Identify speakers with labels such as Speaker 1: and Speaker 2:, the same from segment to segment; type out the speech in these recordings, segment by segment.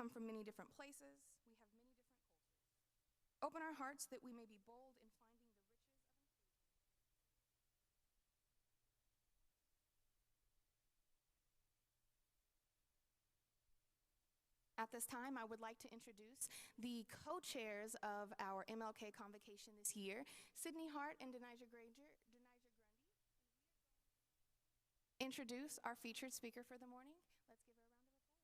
Speaker 1: come from many different places. We have many different cultures. Open our hearts that we may be bold in finding the riches of inclusion. At this time, I would like to introduce the co-chairs of our MLK Convocation this year, Sydney Hart and Denise Grundy. Introduce our featured speaker for the morning. Let's give her a round of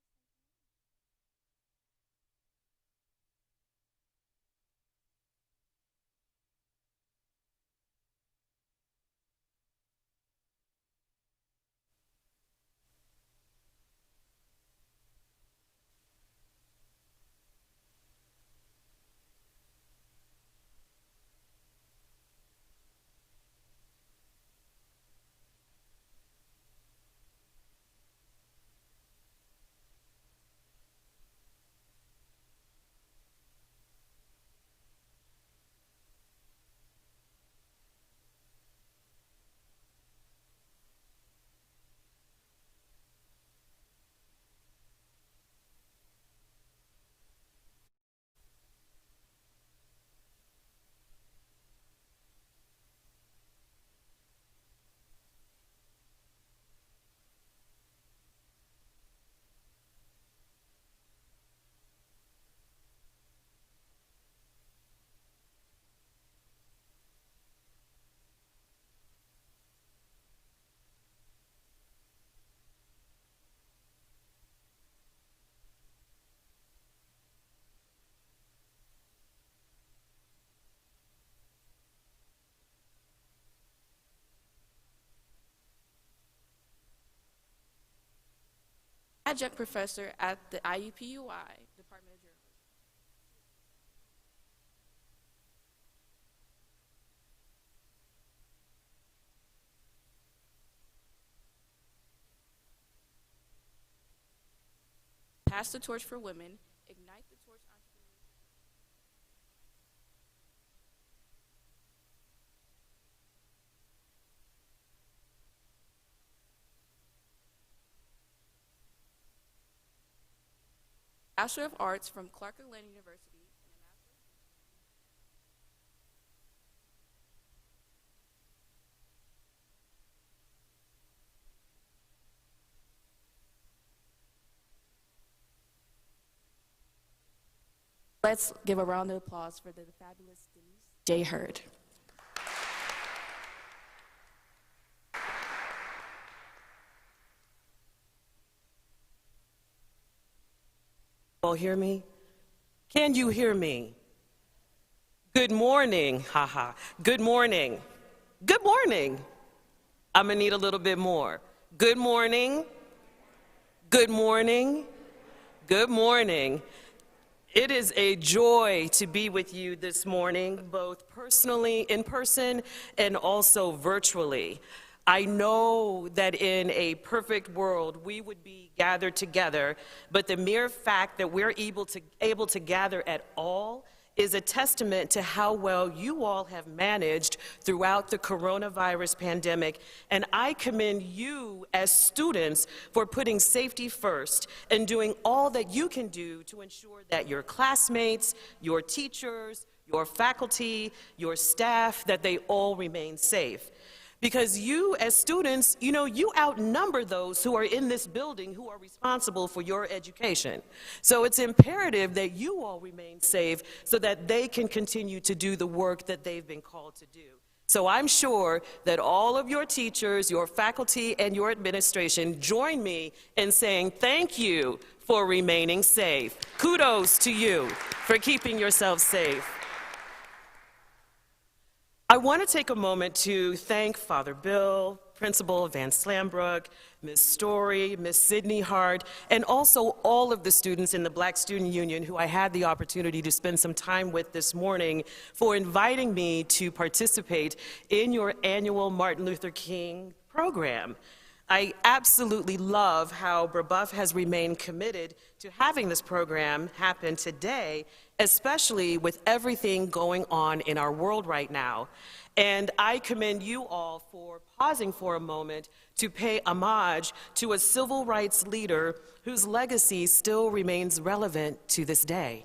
Speaker 2: Adjunct professor at the IUPUI, Department of Journalism. Pass the torch for women, ignite the torch entrepreneurship. Bachelor of Arts from Clark Atlanta University. Let's give a round of applause for the fabulous Denise J. Hurd.
Speaker 3: All hear me? Can you hear me? Good morning, haha. Good morning. Good morning. I'm gonna need a little bit more. Good morning. Good morning. Good morning. It is a joy to be with you this morning, both personally, in person, and also virtually. I know that in a perfect world, we would be gathered together, but the mere fact that we're able to gather at all is a testament to how well you all have managed throughout the coronavirus pandemic. And I commend you as students for putting safety first and doing all that you can do to ensure that your classmates, your teachers, your faculty, your staff, that they all remain safe. Because you, as students, you outnumber those who are in this building who are responsible for your education. So it's imperative that you all remain safe so that they can continue to do the work that they've been called to do. So I'm sure that all of your teachers, your faculty, and your administration join me in saying thank you for remaining safe. Kudos to you for keeping yourselves safe. I want to take a moment to thank Father Bill, Principal Van Slambrook, Ms. Story, Ms. Sydney Hart, and also all of the students in the Black Student Union who I had the opportunity to spend some time with this morning for inviting me to participate in your annual Martin Luther King program. I absolutely love how Brebeuf has remained committed to having this program happen today, especially with everything going on in our world right now. And I commend you all for pausing for a moment to pay homage to a civil rights leader whose legacy still remains relevant to this day.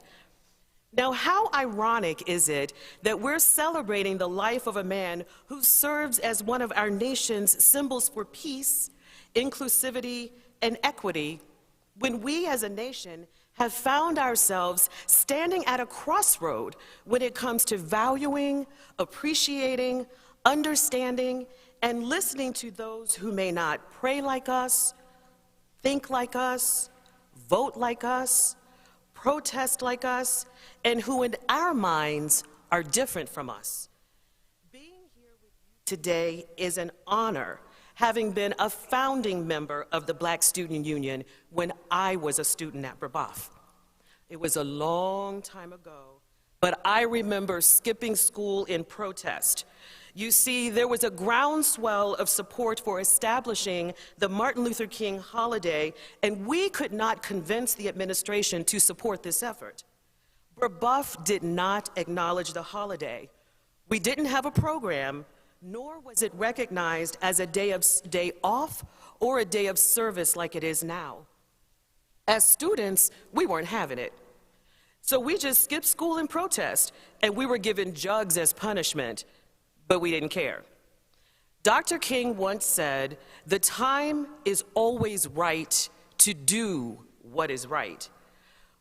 Speaker 3: Now, how ironic is it that we're celebrating the life of a man who serves as one of our nation's symbols for peace, inclusivity, and equity, when we as a nation have found ourselves standing at a crossroad when it comes to valuing, appreciating, understanding, and listening to those who may not pray like us, think like us, vote like us, protest like us, and who in our minds are different from us. Being here with you today is an honor, having been a founding member of the Black Student Union when I was a student at Brebeuf. It was a long time ago, but I remember skipping school in protest. You see, there was a groundswell of support for establishing the Martin Luther King holiday, and we could not convince the administration to support this effort. Brebeuf did not acknowledge the holiday. We didn't have a program, nor was it recognized as a day off or a day of service like it is now. As students, we weren't having it. So we just skipped school in protest, and we were given jugs as punishment, but we didn't care. Dr. King once said, "The time is always right to do what is right."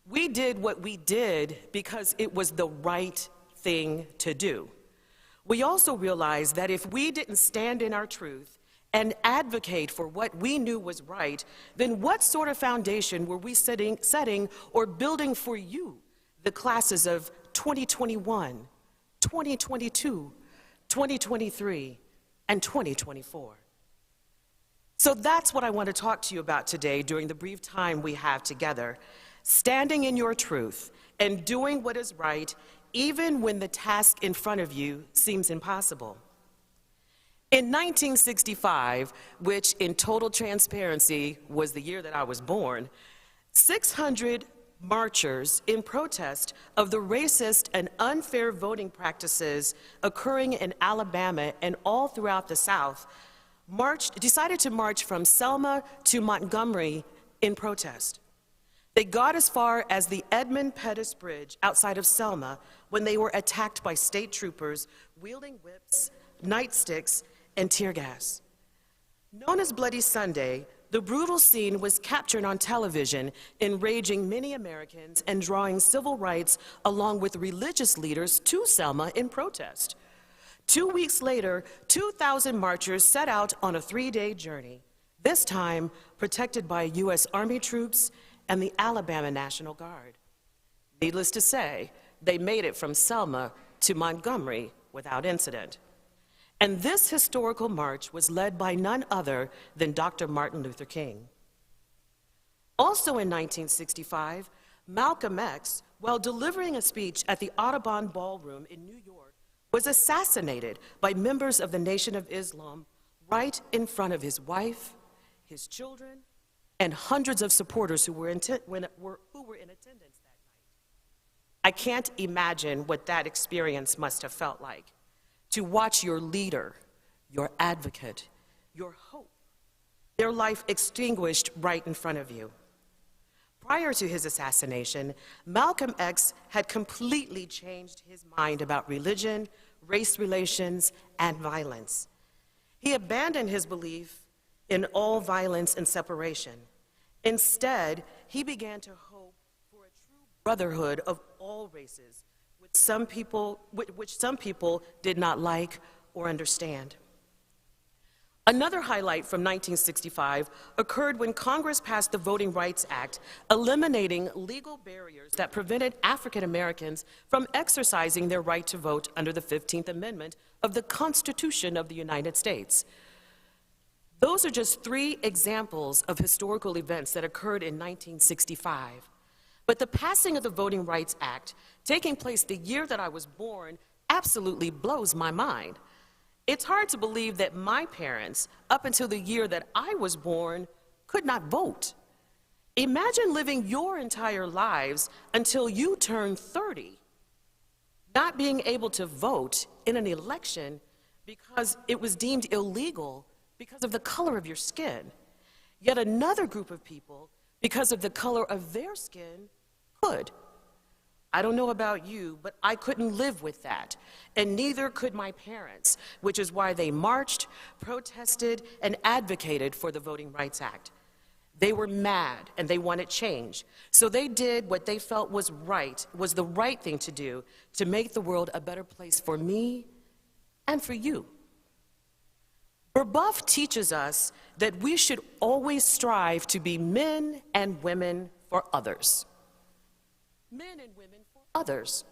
Speaker 3: We did what we did because it was the right thing to do. We also realized that if we didn't stand in our truth and advocate for what we knew was right, then what sort of foundation were we setting or building for you, the classes of 2021, 2022, 2023, and 2024? So that's what I want to talk to you about today during the brief time we have together. Standing in your truth and doing what is right, even when the task in front of you seems impossible. In 1965, which in total transparency was the year that I was born, 600 marchers in protest of the racist and unfair voting practices occurring in Alabama and all throughout the South decided to march from Selma to Montgomery in protest. They got as far as the Edmund Pettus Bridge outside of Selma when they were attacked by state troopers wielding whips, nightsticks, and tear gas. Known as Bloody Sunday, the brutal scene was captured on television, enraging many Americans and drawing civil rights along with religious leaders to Selma in protest. 2 weeks later, 2,000 marchers set out on a 3-day journey, this time protected by U.S. Army troops and the Alabama National Guard. Needless to say, they made it from Selma to Montgomery without incident. And this historical march was led by none other than Dr. Martin Luther King. Also in 1965, Malcolm X, while delivering a speech at the Audubon Ballroom in New York, was assassinated by members of the Nation of Islam right in front of his wife, his children, and hundreds of supporters who were in attendance that night. I can't imagine what that experience must have felt like, to watch your leader, your advocate, your hope, their life extinguished right in front of you. Prior to his assassination, Malcolm X had completely changed his mind about religion, race relations, and violence. He abandoned his belief in all violence and separation. Instead, he began to hope for a true brotherhood of all races, which some people did not like or understand. Another highlight from 1965 occurred when Congress passed the Voting Rights Act, eliminating legal barriers that prevented African Americans from exercising their right to vote under the 15th Amendment of the Constitution of the United States. Those are just 3 examples of historical events that occurred in 1965. But the passing of the Voting Rights Act, taking place the year that I was born, absolutely blows my mind. It's hard to believe that my parents, up until the year that I was born, could not vote. Imagine living your entire lives until you turn 30, not being able to vote in an election because it was deemed illegal because of the color of your skin. Yet another group of people, because of the color of their skin, could. I don't know about you, but I couldn't live with that, and neither could my parents, which is why they marched, protested, and advocated for the Voting Rights Act. They were mad, and they wanted change, so they did what they felt was the right thing to do to make the world a better place for me and for you. Brebeuf teaches us that we should always strive to be men and women for others. Men and women for others,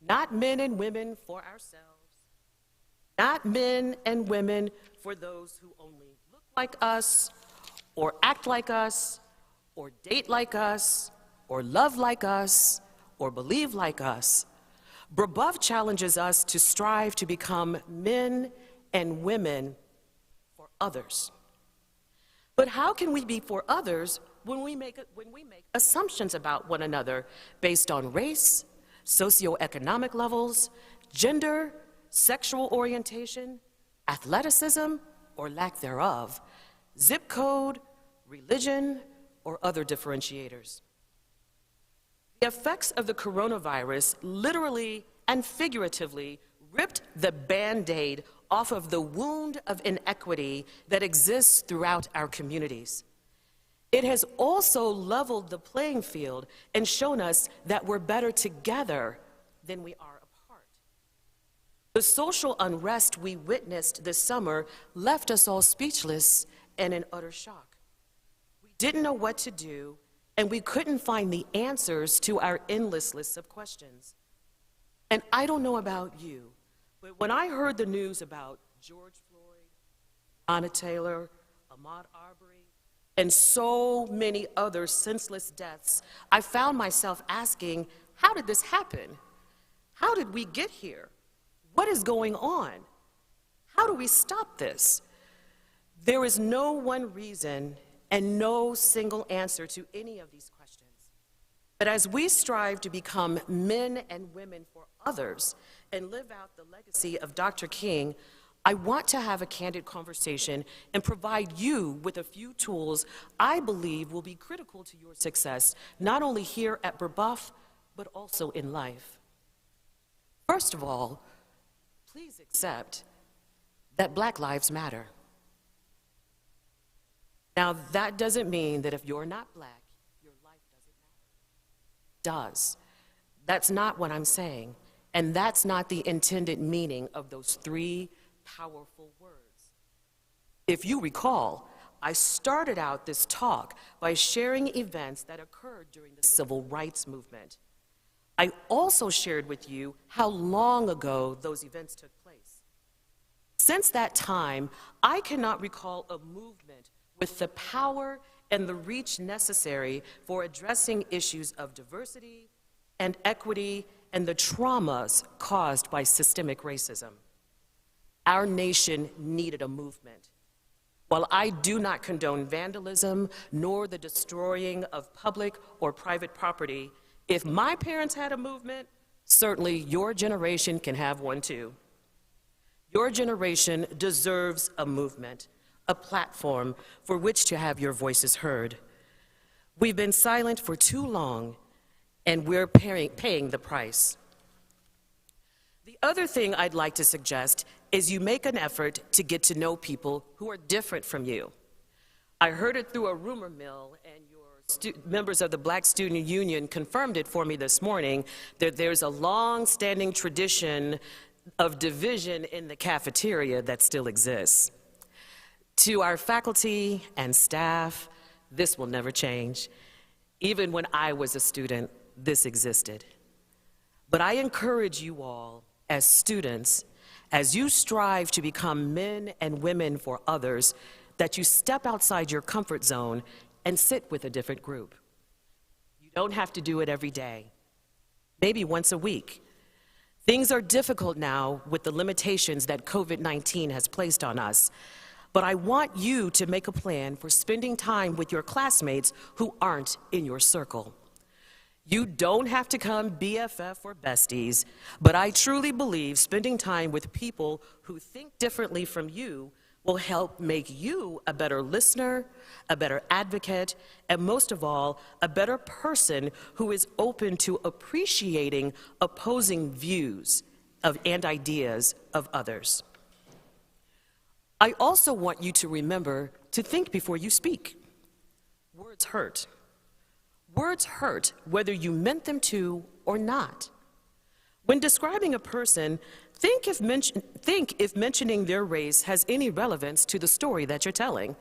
Speaker 3: not men and women for ourselves, not men and women for those who only look like us, or act like us, or date like us, or love like us, or believe like us. Brebeuf challenges us to strive to become men and women for others. But how can we be for others when we make assumptions about one another based on race, socioeconomic levels, gender, sexual orientation, athleticism, or lack thereof, zip code, religion, or other differentiators? The effects of the coronavirus literally and figuratively ripped the Band-Aid off of the wound of inequity that exists throughout our communities. It has also leveled the playing field and shown us that we're better together than we are apart. The social unrest we witnessed this summer left us all speechless and in utter shock. We didn't know what to do, and we couldn't find the answers to our endless lists of questions. And I don't know about you, but when I heard the news about George Floyd, Breonna Taylor, Ahmaud Arbery, and so many other senseless deaths, I found myself asking, how did this happen? How did we get here? What is going on? How do we stop this? There is no one reason and no single answer to any of these questions. But as we strive to become men and women for others and live out the legacy of Dr. King, I want to have a candid conversation and provide you with a few tools I believe will be critical to your success, not only here at Brebeuf, but also in life. First of all, please accept that Black lives matter. Now, that doesn't mean that if you're not Black, your life doesn't matter. It does. That's not what I'm saying, and that's not the intended meaning of those three powerful words. If you recall, I started out this talk by sharing events that occurred during the civil rights movement. I also shared with you how long ago those events took place. Since that time, I cannot recall a movement with the power and the reach necessary for addressing issues of diversity and equity and the traumas caused by systemic racism. Our nation needed a movement. While I do not condone vandalism nor the destroying of public or private property, if my parents had a movement, certainly your generation can have one too. Your generation deserves a movement, a platform for which to have your voices heard. We've been silent for too long, and we're paying the price. The other thing I'd like to suggest is you make an effort to get to know people who are different from you. I heard it through a rumor mill, and your members of the Black Student Union confirmed it for me this morning, that there's a long-standing tradition of division in the cafeteria that still exists. To our faculty and staff, this will never change. Even when I was a student, this existed. But I encourage you all, as students, as you strive to become men and women for others, that you step outside your comfort zone and sit with a different group. You don't have to do it every day, maybe once a week. Things are difficult now with the limitations that COVID-19 has placed on us, but I want you to make a plan for spending time with your classmates who aren't in your circle. You don't have to come BFF or besties, but I truly believe spending time with people who think differently from you will help make you a better listener, a better advocate, and most of all, a better person who is open to appreciating opposing views and ideas of others. I also want you to remember to think before you speak. Words hurt. Words hurt whether you meant them to or not. When describing a person, think if mentioning their race has any relevance to the story that you're telling.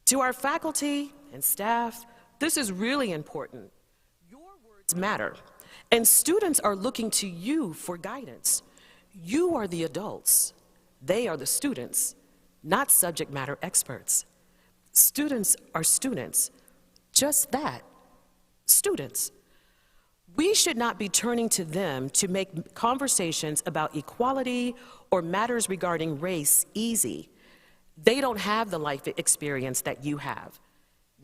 Speaker 3: To our faculty and staff, this is really important. Your words matter, and students are looking to you for guidance. You are the adults. They are the students, not subject matter experts. Students are students, just that, students. We should not be turning to them to make conversations about equality or matters regarding race easy. They don't have the life experience that you have.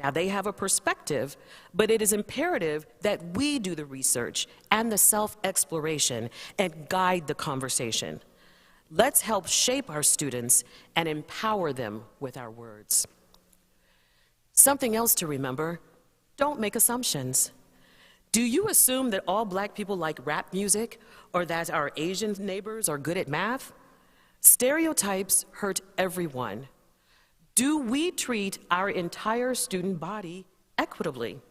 Speaker 3: Now, they have a perspective, but it is imperative that we do the research and the self-exploration and guide the conversation. Let's help shape our students and empower them with our words. Something else to remember, don't make assumptions. Do you assume that all Black people like rap music or that our Asian neighbors are good at math? Stereotypes hurt everyone. Do we treat our entire student body equitably?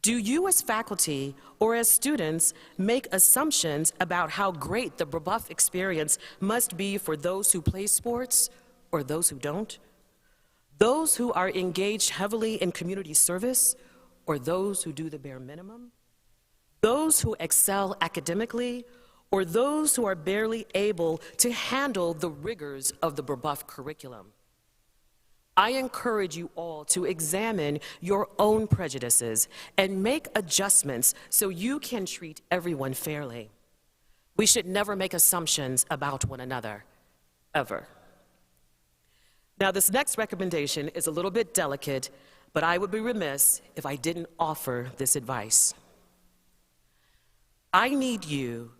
Speaker 3: Do you as faculty or as students make assumptions about how great the Brebeuf experience must be for those who play sports or those who don't? Those who are engaged heavily in community service or those who do the bare minimum? Those who excel academically or those who are barely able to handle the rigors of the Brebeuf curriculum? I encourage you all to examine your own prejudices and make adjustments so you can treat everyone fairly. We should never make assumptions about one another, ever. Now, this next recommendation is a little bit delicate, but I would be remiss if I didn't offer this advice. I need you,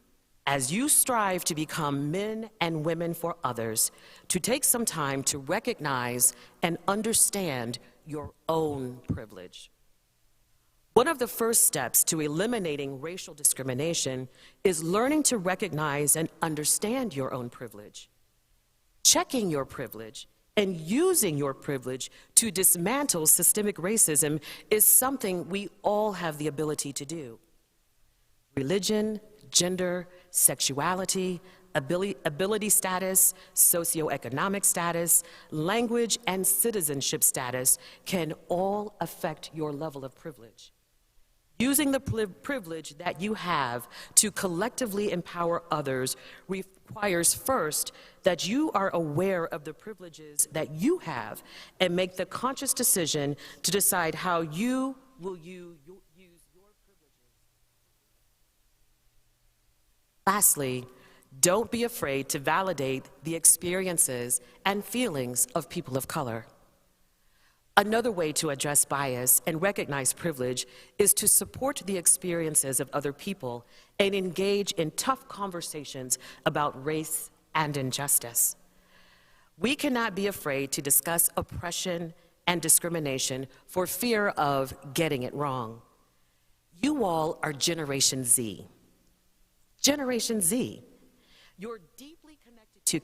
Speaker 3: as you strive to become men and women for others, to take some time to recognize and understand your own privilege. One of the first steps to eliminating racial discrimination is learning to recognize and understand your own privilege. Checking your privilege and using your privilege to dismantle systemic racism is something we all have the ability to do. Religion, gender, sexuality, ability status, socioeconomic status, language, and citizenship status can all affect your level of privilege. Using the privilege that you have to collectively empower others requires first that you are aware of the privileges that you have and make the conscious decision to decide how you will use your privileges. Lastly, don't be afraid to validate the experiences and feelings of people of color. Another way to address bias and recognize privilege is to support the experiences of other people and engage in tough conversations about race and injustice. We cannot be afraid to discuss oppression and discrimination for fear of getting it wrong. You all are Generation Z. Generation Z. You're deeply connected to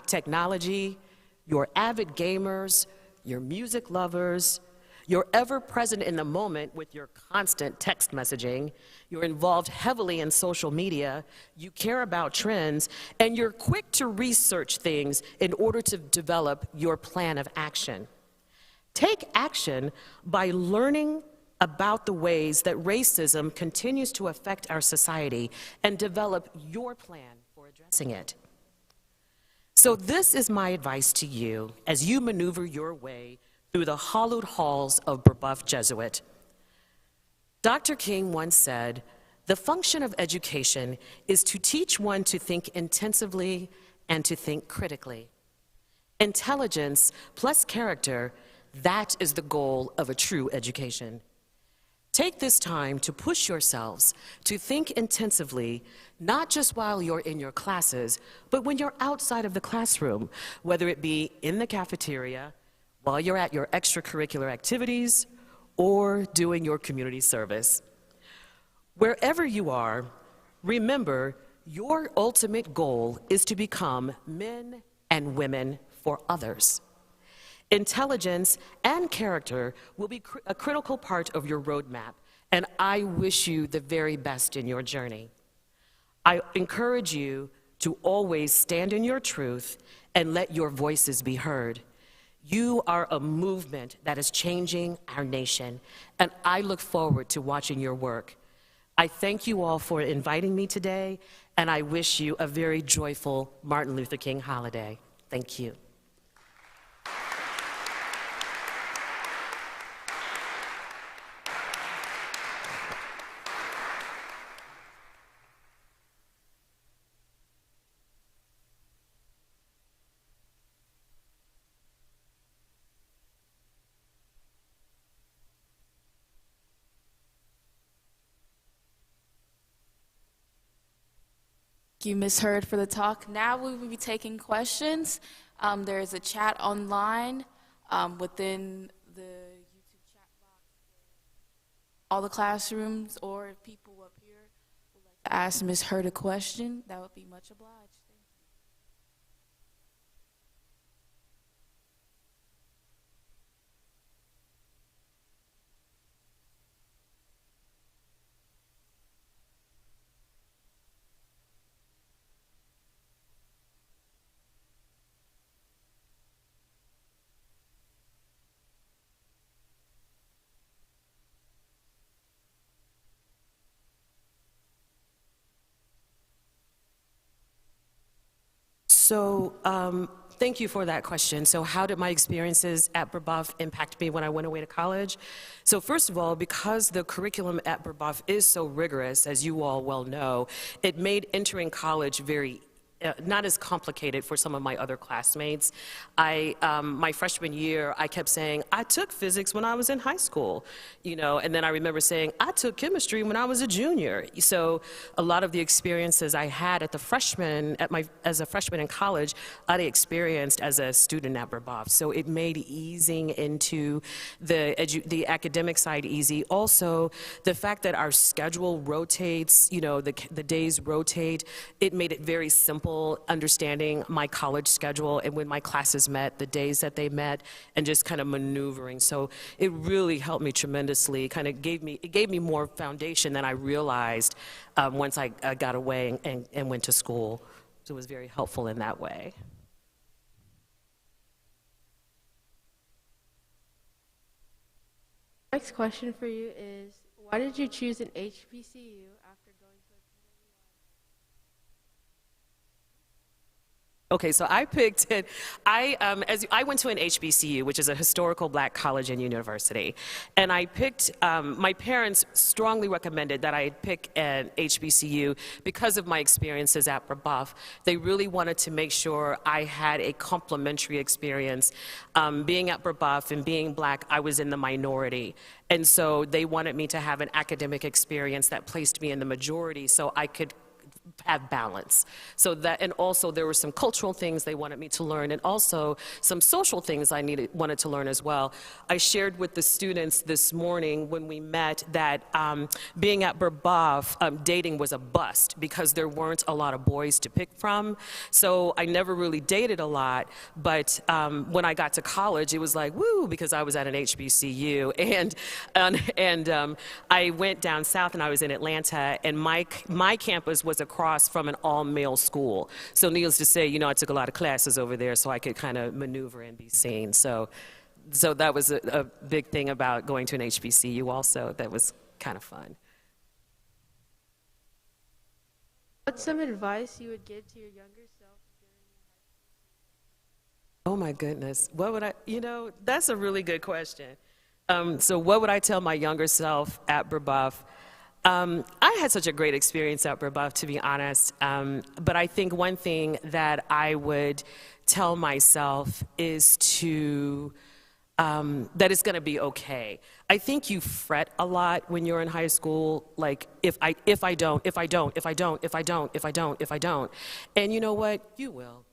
Speaker 3: technology, you're avid gamers, you're music lovers, you're ever present in the moment with your constant text messaging, you're involved heavily in social media, you care about trends, and you're quick to research things in order to develop your plan of action. Take action by learning about the ways that racism continues to affect our society and develop your plan for addressing it. So this is my advice to you as you maneuver your way through the hallowed halls of Brebeuf Jesuit. Dr. King once said, The function of education is to teach one to think intensively and to think critically. Intelligence plus character, that is the goal of a true education. Take this time to push yourselves to think intensively, not just while you're in your classes, but when you're outside of the classroom, whether it be in the cafeteria, while you're at your extracurricular activities, or doing your community service. Wherever you are, remember your ultimate goal is to become men and women for others. Intelligence and character will be a critical part of your roadmap, and I wish you the very best in your journey. I encourage you to always stand in your truth and let your voices be heard. You are a movement that is changing our nation, and I look forward to watching your work. I thank you all for inviting me today, and I wish you a very joyful Martin Luther King holiday. Thank you.
Speaker 2: Thank you, Ms. Hurd, for the talk. Now we will be taking questions. There is a chat online within the YouTube chat box. All the classrooms, or if people up here would like to ask Ms. Hurd a question, that would be much obliged.
Speaker 3: So thank you for that question. So how did my experiences at Brebeuf impact me when I went away to college? So first of all, because the curriculum at Brebeuf is so rigorous, as you all well know, it made entering college very not as complicated for some of my other classmates. My freshman year, I kept saying, I took physics when I was in high school, you know, and then I remember saying, I took chemistry when I was a junior. So a lot of the experiences I had at as a freshman in college, I experienced as a student at Brebeuf. So it made easing into the academic side easy. Also, the fact that our schedule rotates, you know, the days rotate, it made it very simple understanding my college schedule and when my classes met, the days that they met, and just kind of maneuvering. So it really helped me tremendously. Kind of gave me more foundation than I realized once I got away and went to school. So it was very helpful in that way.
Speaker 4: Next question for you is, why did you choose an HBCU after going to a
Speaker 3: Okay, so I picked it. I went to an HBCU, which is a historical black college and university, and I picked. My parents strongly recommended that I pick an HBCU because of my experiences at Brebeuf. They really wanted to make sure I had a complementary experience. Being at Brebeuf and being black, I was in the minority, and so they wanted me to have an academic experience that placed me in the majority, so I could have balance. So that, and also there were some cultural things they wanted me to learn, and also some social things I wanted to learn as well. I shared with the students this morning when we met that being at Brebeuf, dating was a bust because there weren't a lot of boys to pick from. So I never really dated a lot, but when I got to college, it was like, woo, because I was at an HBCU. And I went down south and I was in Atlanta, and my campus was across from an all-male school. So needless to say, you know, I took a lot of classes over there so I could kind of maneuver and be seen. So that was a big thing about going to an HBCU also. That was kind of fun.
Speaker 4: What's some advice you would give to your younger self during your high school?
Speaker 3: Oh my goodness. What would you know, that's a really good question. So what would I tell my younger self at Brebeuf? I had such a great experience at Brebeuf, to be honest. But I think one thing that I would tell myself is that it's going to be okay. I think you fret a lot when you're in high school, like, if I don't. And you know what? You will.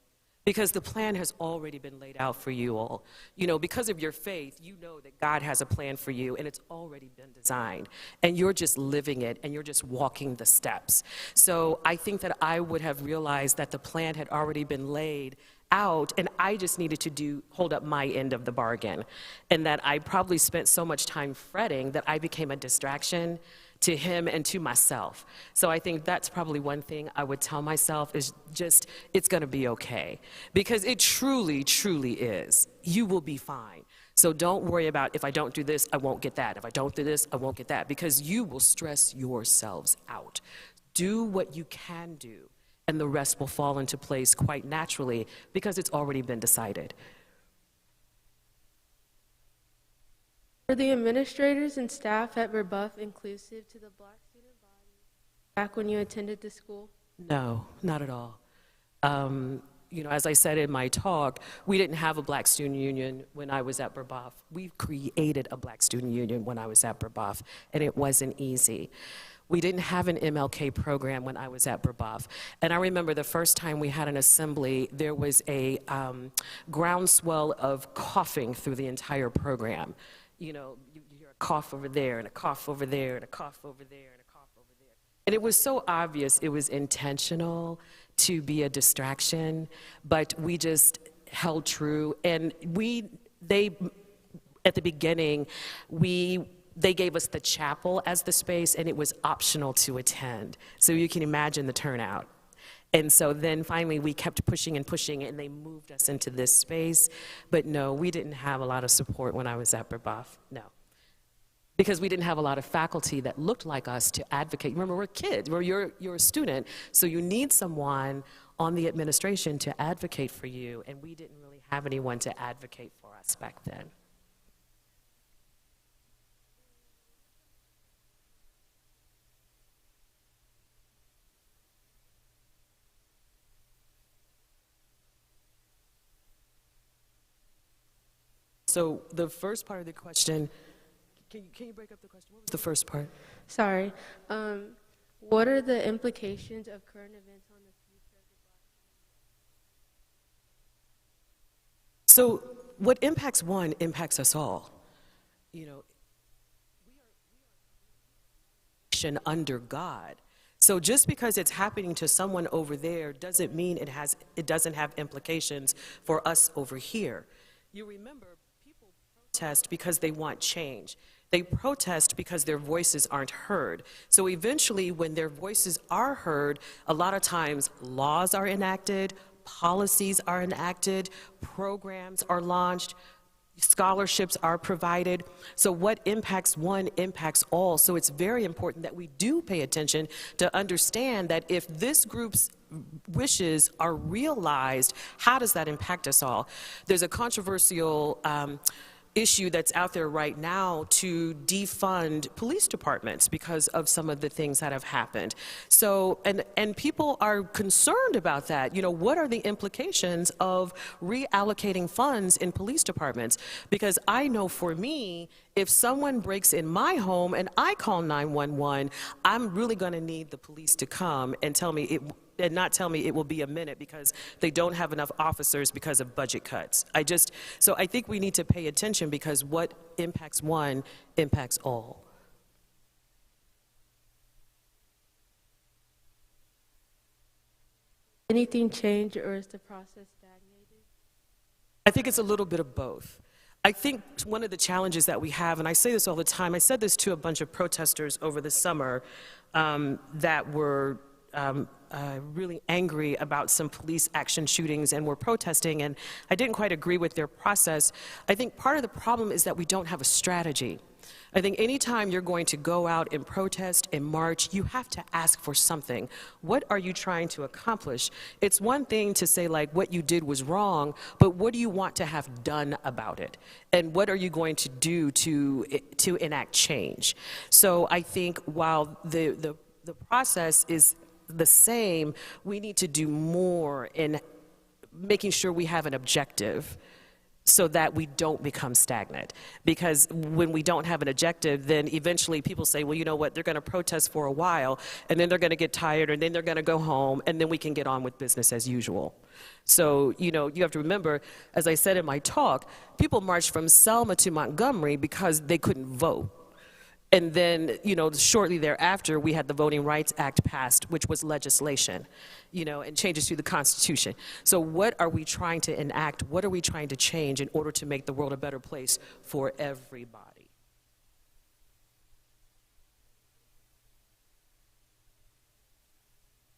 Speaker 3: Because the plan has already been laid out for you all. You know, because of your faith, you know that God has a plan for you, and it's already been designed. And you're just living it, and you're just walking the steps. So I think that I would have realized that the plan had already been laid out, and I just needed to hold up my end of the bargain. And that I probably spent so much time fretting that I became a distraction to him and to myself. So I think that's probably one thing I would tell myself is just, it's gonna be okay. Because it truly, truly is. You will be fine. So don't worry about, if I don't do this, I won't get that. If I don't do this, I won't get that. Because you will stress yourselves out. Do what you can do, and the rest will fall into place quite naturally because it's already been decided.
Speaker 4: Were the administrators and staff at Brebeuf inclusive to the Black student body back when you attended the school?
Speaker 3: No, not at all. You know, as I said in my talk, we didn't have a Black student union when I was at Brebeuf. We created a Black student union when I was at Brebeuf, and it wasn't easy. We didn't have an MLK program when I was at Brebeuf. And I remember the first time we had an assembly, there was a groundswell of coughing through the entire program. You know, you hear a cough over there, and a cough over there, and a cough over there, and a cough over there. And it was so obvious it was intentional to be a distraction, but we just held true. And at the beginning, they gave us the chapel as the space, and it was optional to attend. So you can imagine the turnout. And so then finally we kept pushing and pushing, and they moved us into this space. But no, we didn't have a lot of support when I was at Brebeuf, no. Because we didn't have a lot of faculty that looked like us to advocate. Remember, we're kids, you're a student, so you need someone on the administration to advocate for you, and we didn't really have anyone to advocate for us back then. So the first part of the question, can you break up the question? What was the first part?
Speaker 4: Sorry. What are the implications of current events on the future of the Black community?
Speaker 3: So what impacts one impacts us all. You know, we are under God. So just because it's happening to someone over there doesn't mean it doesn't have implications for us over here. You remember, people protest because they want change. They protest because their voices aren't heard. So eventually, when their voices are heard, a lot of times laws are enacted, policies are enacted, programs are launched, scholarships are provided. So what impacts one impacts all. So it's very important that we do pay attention to understand that if this group's wishes are realized, how does that impact us all? There's a controversial issue that's out there right now to defund police departments because of some of the things that have happened. So, and people are concerned about that. You know, what are the implications of reallocating funds in police departments? Because I know for me, if someone breaks in my home and I call 911, I'm really going to need the police to come and tell me not tell me it will be a minute because they don't have enough officers because of budget cuts. So I think we need to pay attention because what impacts one impacts all.
Speaker 4: Anything change, or is the process stagnated?
Speaker 3: I think it's a little bit of both. I think one of the challenges that we have, and I say this all the time, I said this to a bunch of protesters over the summer that were really angry about some police action shootings and were protesting, and I didn't quite agree with their process. I think part of the problem is that we don't have a strategy. I think anytime you're going to go out and protest and march, you have to ask for something. What are you trying to accomplish? It's one thing to say, like, what you did was wrong, but what do you want to have done about it? And what are you going to do to enact change? So I think while the process is the same, we need to do more in making sure we have an objective so that we don't become stagnant. Because when we don't have an objective, then eventually people say, well, you know what, they're going to protest for a while, and then they're going to get tired, and then they're going to go home, and then we can get on with business as usual. So, you know, you have to remember, as I said in my talk, people marched from Selma to Montgomery because they couldn't vote. And then, you know, shortly thereafter, we had the Voting Rights Act passed, which was legislation, you know, and changes to the Constitution. So what are we trying to enact? What are we trying to change in order to make the world a better place for everybody?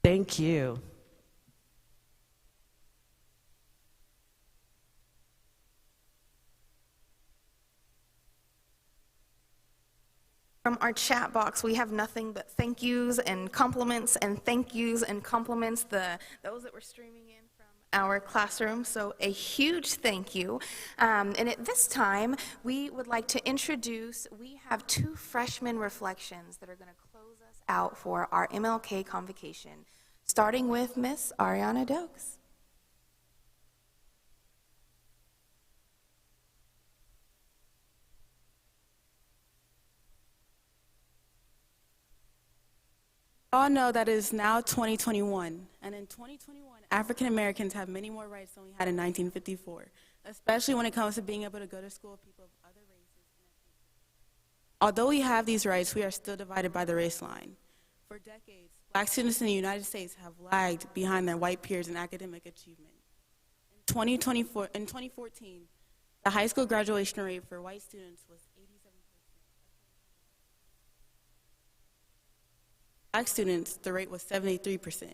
Speaker 3: Thank you.
Speaker 1: From our chat box, we have nothing but thank yous and compliments and thank yous and compliments, those that were streaming in from our classroom. So a huge thank you. And at this time, we would like to introduce, we have two freshman reflections that are going to close us out for our MLK Convocation, starting with Miss Ariana Dokes.
Speaker 5: All know that it is now 2021, and in 2021, African Americans have many more rights than we had in 1954, especially when it comes to being able to go to school with people of other races. Although we have these rights, we are still divided by the race line. For decades, Black students in the United States have lagged behind their white peers in academic achievement. In 2014, the high school graduation rate for white students was 87%. Black students, the rate was 73%.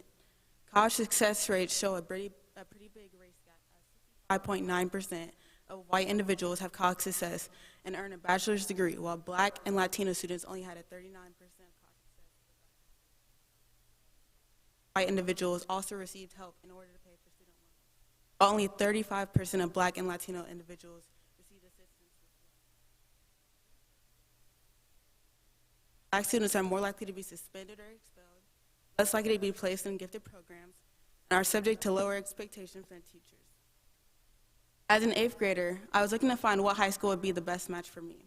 Speaker 5: College success rates show a pretty big race gap, 5.9% of white individuals have college success and earn a bachelor's degree, while Black and Latino students only had a 39% college success. White individuals also received help in order to pay for student loans, while only 35% of Black and Latino individuals received assistance with loans. Black students are more likely to be suspended or expelled, less likely to be placed in gifted programs, and are subject to lower expectations than teachers. As an 8th grader, I was looking to find what high school would be the best match for me.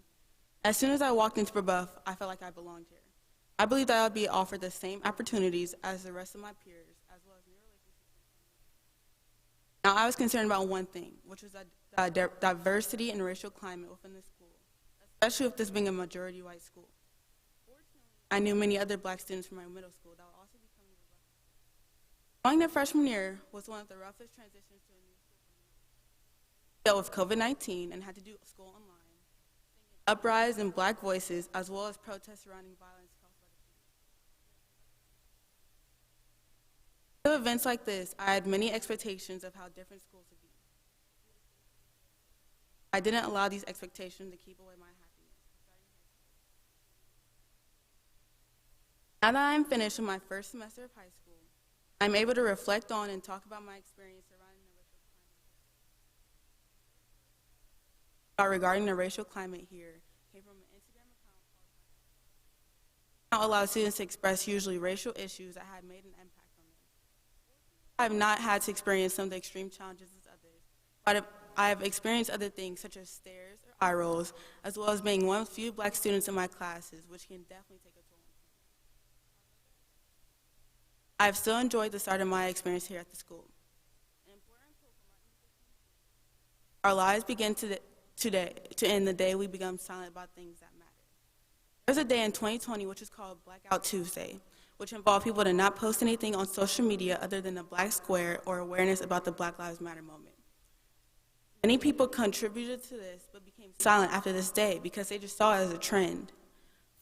Speaker 5: As soon as I walked into Brebeuf, I felt like I belonged here. I believed that I would be offered the same opportunities as the rest of my peers, as well as new relationships. Now, I was concerned about one thing, which was the diversity and racial climate within the school, especially with this being a majority white school. Fortunately, I knew many other Black students from my middle school that would also be coming to Brebeuf. Going their freshman year was one of the roughest transitions to a new school for me. I dealt with COVID-19 and had to do school online. Uprise in Black voices, as well as protests surrounding violence caused by the community. To events like this, I had many expectations of how different schools would be. I didn't allow these expectations to keep away my happiness. Now that I'm finished with my first semester of high school, I'm able to reflect on and talk about my experience regarding the racial climate here came from an Instagram account called allows students to express usually racial issues that had made an impact on them. I have not had to experience some of the extreme challenges as others, but I have experienced other things such as stares or eye rolls, as well as being one of the few Black students in my classes, which can definitely take a toll on me. I have still enjoyed the start of my experience here at the school. Our lives begin to end the day we become silent about things that matter. There's a day in 2020 which is called Blackout Tuesday, which involved people to not post anything on social media other than a black square or awareness about the Black Lives Matter moment. Many people contributed to this but became silent after this day because they just saw it as a trend.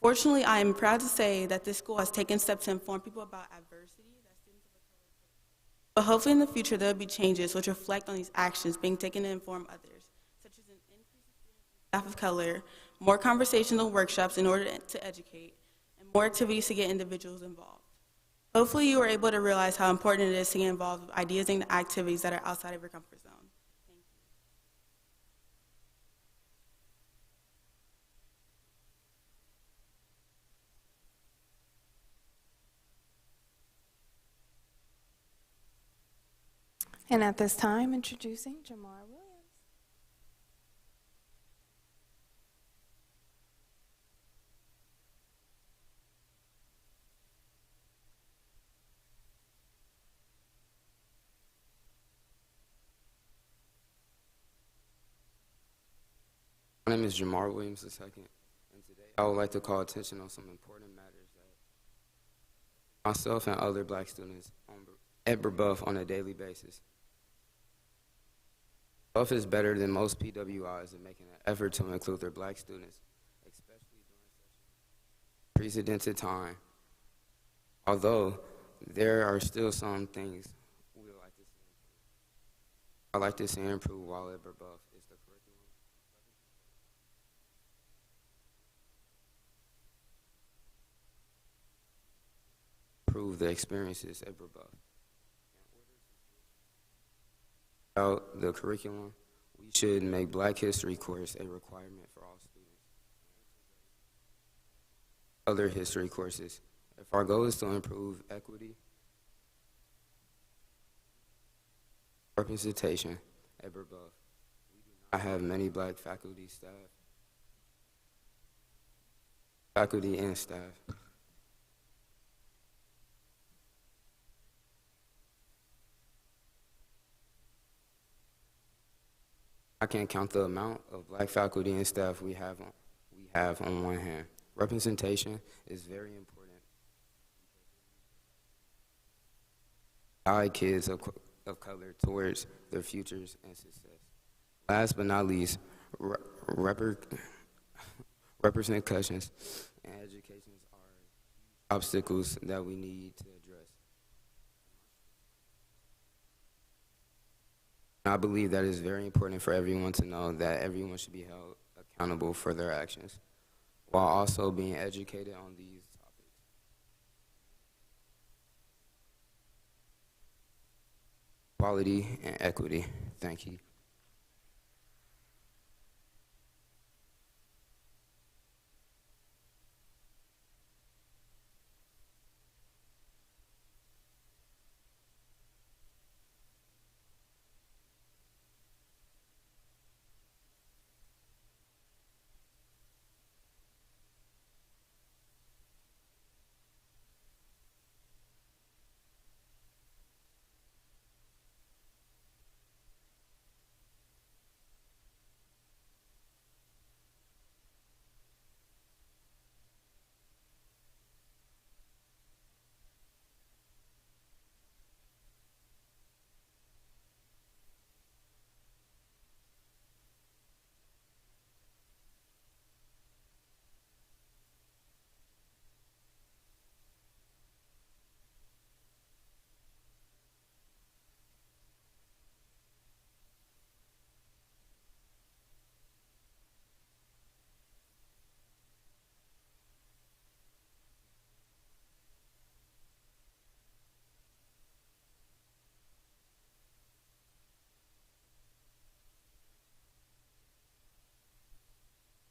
Speaker 5: Fortunately, I am proud to say that this school has taken steps to inform people about adversity that students of color face. But hopefully in the future there will be changes which reflect on these actions being taken to inform others, such as an increase in students and staff of color, more conversational workshops in order to educate, and more activities to get individuals involved. Hopefully you were able to realize how important it is to get involved with ideas and activities that are outside of your comfort zone. Thank you.
Speaker 1: And at this time, introducing Jamar Williams.
Speaker 6: My name is Jamar Williams II, and today I would like to call attention on some important matters that myself and other black students at Brebeuf on a daily basis. Brebeuf is better than most PWIs in making an effort to include their black students, especially during such a unprecedented time. Although there are still some things we would like to see improved. I'd like to see improved while at Brebeuf is the curriculum. Improve the experiences at Brebeuf. About the curriculum, we should make Black History course a requirement for all students. Other history courses. If our goal is to improve equity, representation at Brebeuf, we do not have many black faculty and staff. I can't count the amount of black faculty and staff we have on one hand. Representation is very important. Guide kids of color towards their futures and success. Last but not least, representations and educations are obstacles that we need to address. I believe that it is very important for everyone to know that everyone should be held accountable for their actions, while also being educated on these topics. Equality and equity. Thank you.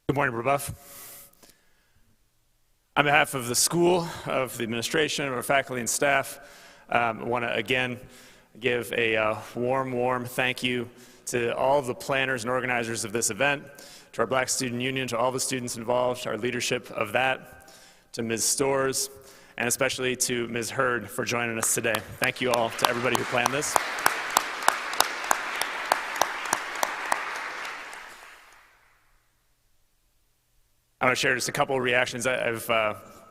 Speaker 7: Good morning, Brebeuf. On behalf of the school, of the administration, of our faculty and staff, I want to again give a warm thank you to all of the planners and organizers of this event, to our Black Student Union, to all the students involved, our leadership of that, to Ms. Storrs, and especially to Ms. Hurd for joining us today. Thank you all to everybody who planned this. I want to share just a couple of reactions. I've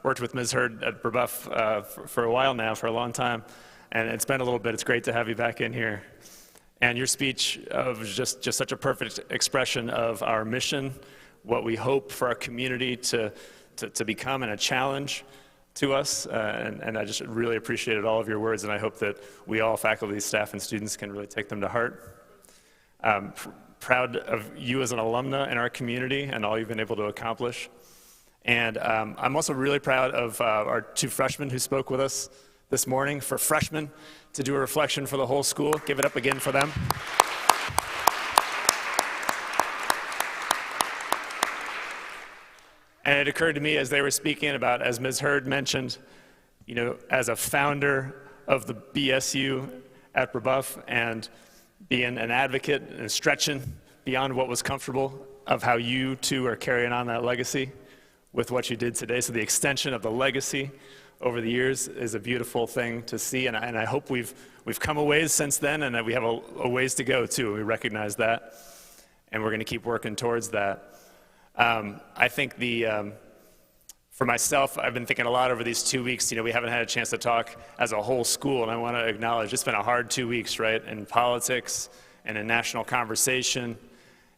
Speaker 7: worked with Ms. Hurd at Brebeuf for a while now, for a long time, and it's been a little bit. It's great to have you back in here. And your speech was just such a perfect expression of our mission, what we hope for our community to become, and a challenge to us. And I just really appreciated all of your words, and I hope that we all, faculty, staff, and students, can really take them to heart. proud of you as an alumna in our community and all you've been able to accomplish. And I'm also really proud of our 2 freshmen who spoke with us this morning. For freshmen to do a reflection for the whole school, give it up again for them. And it occurred to me as they were speaking about, as Ms. Hurd mentioned, you know, as a founder of the BSU at Brebeuf and being an advocate and stretching beyond what was comfortable, of how you too are carrying on that legacy with what you did today. So the extension of the legacy over the years is a beautiful thing to see, and I hope we've come a ways since then, and that we have a ways to go too. We recognize that, and we're going to keep working towards that. I think for myself, I've been thinking a lot over these 2 weeks. You know, we haven't had a chance to talk as a whole school, and I want to acknowledge it's been a hard 2 weeks, right? In politics and in national conversation,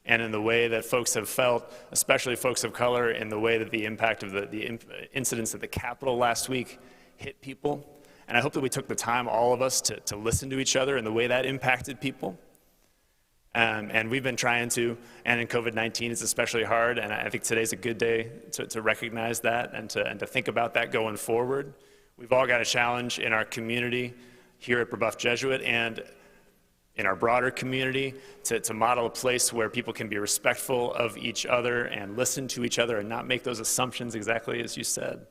Speaker 7: and in the way that folks have felt, especially folks of color, in the way that the impact of the incidents at the Capitol last week hit people. And I hope that we took the time, all of us, to listen to each other and the way that impacted people. And we've been trying to, and in COVID-19 it's especially hard, and I think today's a good day to recognize that and to think about that going forward. We've all got a challenge in our community here at Brebeuf Jesuit and in our broader community to model a place where people can be respectful of each other and listen to each other and not make those assumptions exactly as you said.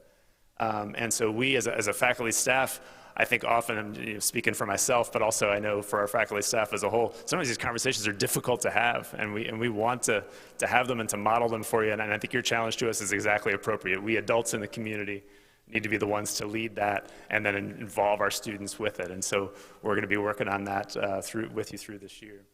Speaker 7: And so we as a faculty staff, I think often, I'm speaking for myself, but also I know for our faculty staff as a whole, sometimes these conversations are difficult to have, and we want to have them and to model them for you, and I think your challenge to us is exactly appropriate. We adults in the community need to be the ones to lead that and then involve our students with it, and so we're going to be working on that with you through this year.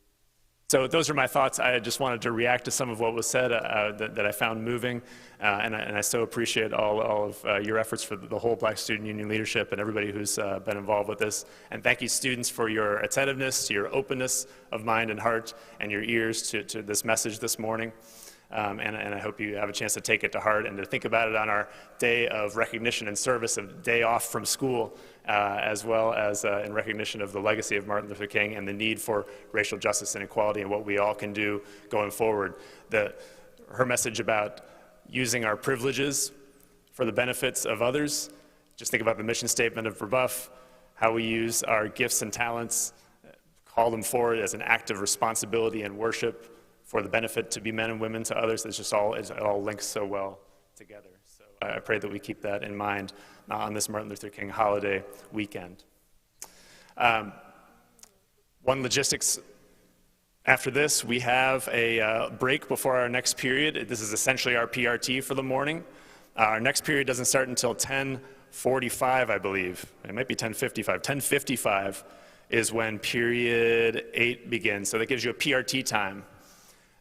Speaker 7: So those are my thoughts. I just wanted to react to some of what was said that I found moving, and I so appreciate all of your efforts for the whole Black Student Union leadership and everybody who's been involved with this. And thank you, students, for your attentiveness, your openness of mind and heart, and your ears to this message this morning. And I hope you have a chance to take it to heart and to think about it on our day of recognition and service, a day off from school, as well as in recognition of the legacy of Martin Luther King and the need for racial justice and equality and what we all can do going forward. Her message about using our privileges for the benefits of others, just think about the mission statement of Brebeuf, how we use our gifts and talents, call them forward as an act of responsibility and worship for the benefit to be men and women to others. It all links so well together. So I pray that we keep that in mind on this Martin Luther King holiday weekend. One logistics after this, we have a break before our next period. This is essentially our PRT for the morning. Our next period doesn't start until 10:45, I believe. It might be 10:55. 10:55 is when period 8 begins. So that gives you a PRT time.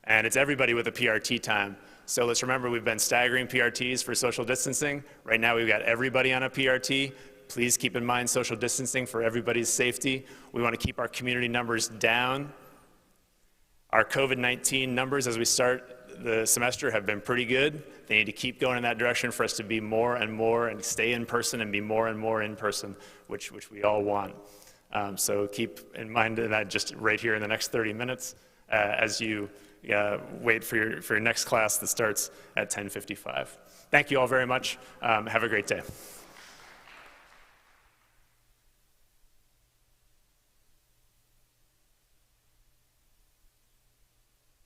Speaker 7: And it's everybody with a PRT time. So let's remember, we've been staggering PRTs for social distancing. Right now we've got everybody on a PRT. Please keep in mind social distancing for everybody's safety. We want to keep our community numbers down. Our COVID-19 numbers as we start the semester have been pretty good. They need to keep going in that direction for us to be more and more and stay in person and be more and more in person, which we all want. So keep in mind that just right here in the next 30 minutes as you wait for your next class that starts at 10:55. Thank you all very much. Have a great day.